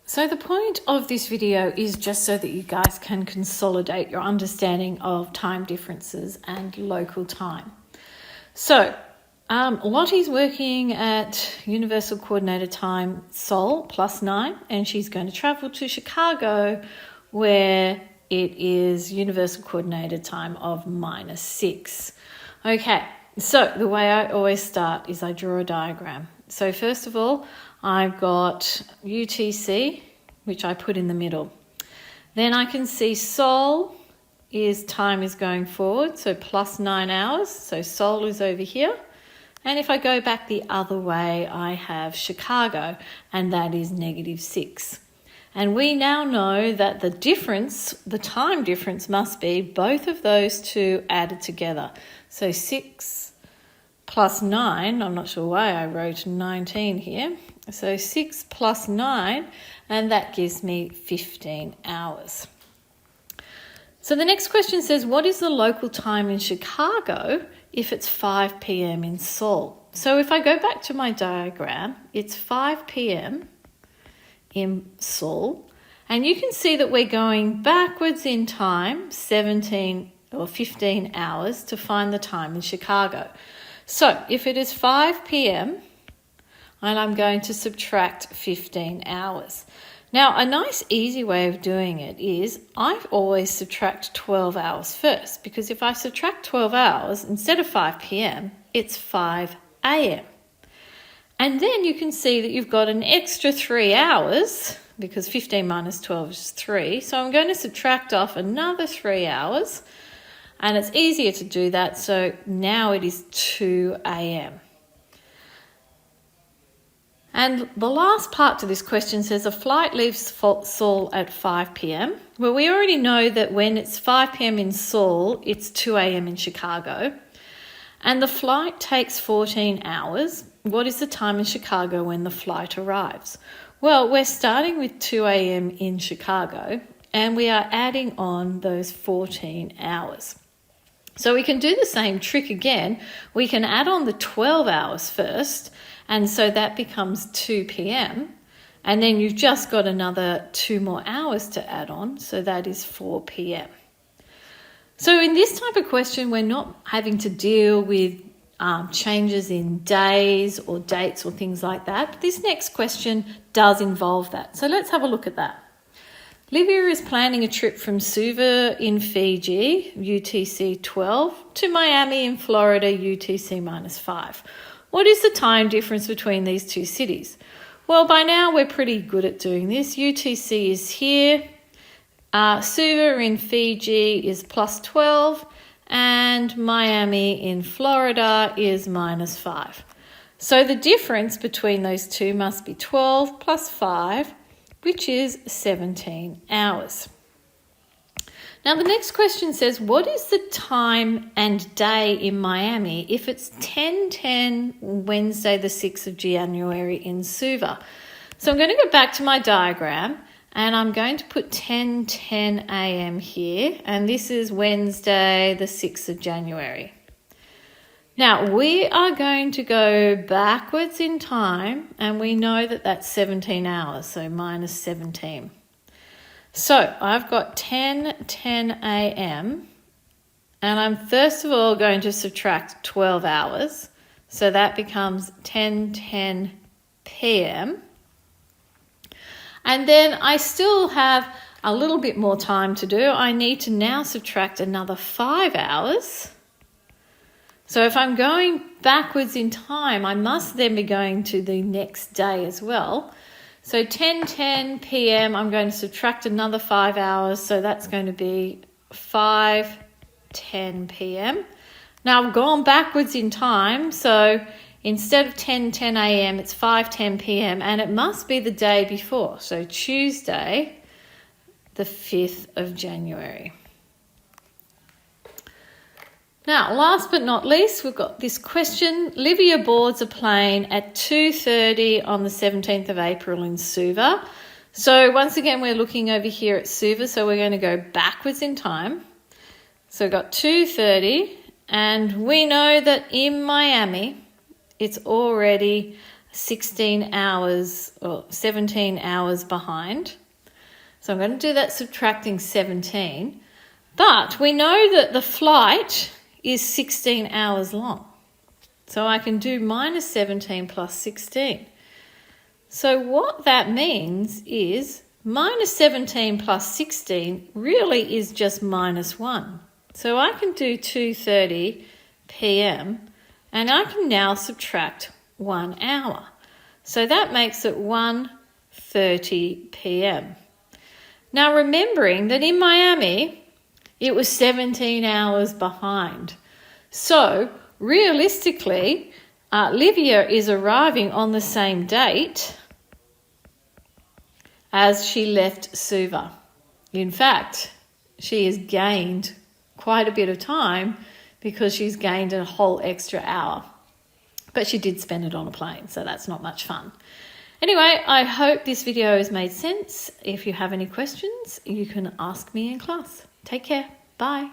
So the point of this video is just so that you guys can consolidate your understanding of time differences and local time. So Lottie's working at Universal Coordinated Time Seoul +9, and she's going to travel to Chicago where it is Universal Coordinated Time of -6. Okay, so the way I always start is I draw a diagram. So first of all, I've got UTC, which I put in the middle. Then I can see Seoul time is going forward, so +9 hours. So Seoul is over here. And if I go back the other way, I have Chicago, and that is -6. And we now know that the time difference must be both of those two added together. So 6 + 9, I'm not sure why I wrote 19 here. So 6 + 9, and that gives me 15 hours. So the next question says, what is the local time in Chicago if it's 5 p.m. in Seoul? So if I go back to my diagram, it's 5 p.m. in Seoul, and you can see that we're going backwards in time, 17 or 15 hours to find the time in Chicago. So if it is 5 p.m., and I'm going to subtract 15 hours. Now, a nice easy way of doing it is I always subtract 12 hours first, because if I subtract 12 hours, instead of 5 p.m., it's 5 a.m. And then you can see that you've got an extra 3 hours, because 15 minus 12 is 3. So I'm going to subtract off another 3 hours, and it's easier to do that. So now it is 2 a.m. And the last part to this question says a flight leaves Seoul at 5 p.m. Well, we already know that when it's 5 p.m. in Seoul, it's 2 a.m. in Chicago. And the flight takes 14 hours. What is the time in Chicago when the flight arrives? Well, we're starting with 2 a.m. in Chicago, and we are adding on those 14 hours. So we can do the same trick again. We can add on the 12 hours first, and so that becomes 2 p.m. And then you've just got another 2 more hours to add on, so that is 4 p.m. So in this type of question, we're not having to deal with changes in days or dates or things like that. But this next question does involve that. So let's have a look at that. Livia is planning a trip from Suva in Fiji, UTC 12, to Miami in Florida, UTC -5. What is the time difference between these two cities? Well, by now we're pretty good at doing this. UTC is here. Suva in Fiji is +12, and Miami in Florida is -5. So the difference between those two must be 12 + 5, which is 17 hours. Now, the next question says, what is the time and day in Miami if it's 10:10 Wednesday, the 6th of January in Suva? So I'm going to go back to my diagram, and I'm going to put 10:10 a.m. here, and this is Wednesday, the 6th of January. Now, we are going to go backwards in time, and we know that that's 17 hours, so -17. So I've got 10:10 a.m. and I'm first of all going to subtract 12 hours. So that becomes 10:10 p.m. And then I still have a little bit more time to do. I need to now subtract another 5 hours. So if I'm going backwards in time, I must then be going to the next day as well. So 10:10 p.m., I'm going to subtract another 5 hours, so that's going to be 5:10 p.m. Now I've gone backwards in time, so instead of 10:10 a.m., it's 5:10 p.m., and it must be the day before, so Tuesday, the 5th of January. Now, last but not least, we've got this question. Livia boards a plane at 2:30 on the 17th of April in Suva. So once again, we're looking over here at Suva, so we're going to go backwards in time. So we've got 2:30, and we know that in Miami, it's already 16 hours or 17 hours behind. So I'm going to do that subtracting 17. But we know that the flight is 16 hours long. So I can do minus 17 plus 16. So what that means is minus 17 plus 16 really is just minus 1. So I can do 2:30 p.m. and I can now subtract 1 hour. So that makes it 1:30 p.m. Now remembering that in Miami, it was 17 hours behind. So realistically, Livia is arriving on the same date as she left Suva. In fact, she has gained quite a bit of time because she's gained a whole extra hour. But she did spend it on a plane, so that's not much fun. Anyway, I hope this video has made sense. If you have any questions, you can ask me in class. Take care. Bye.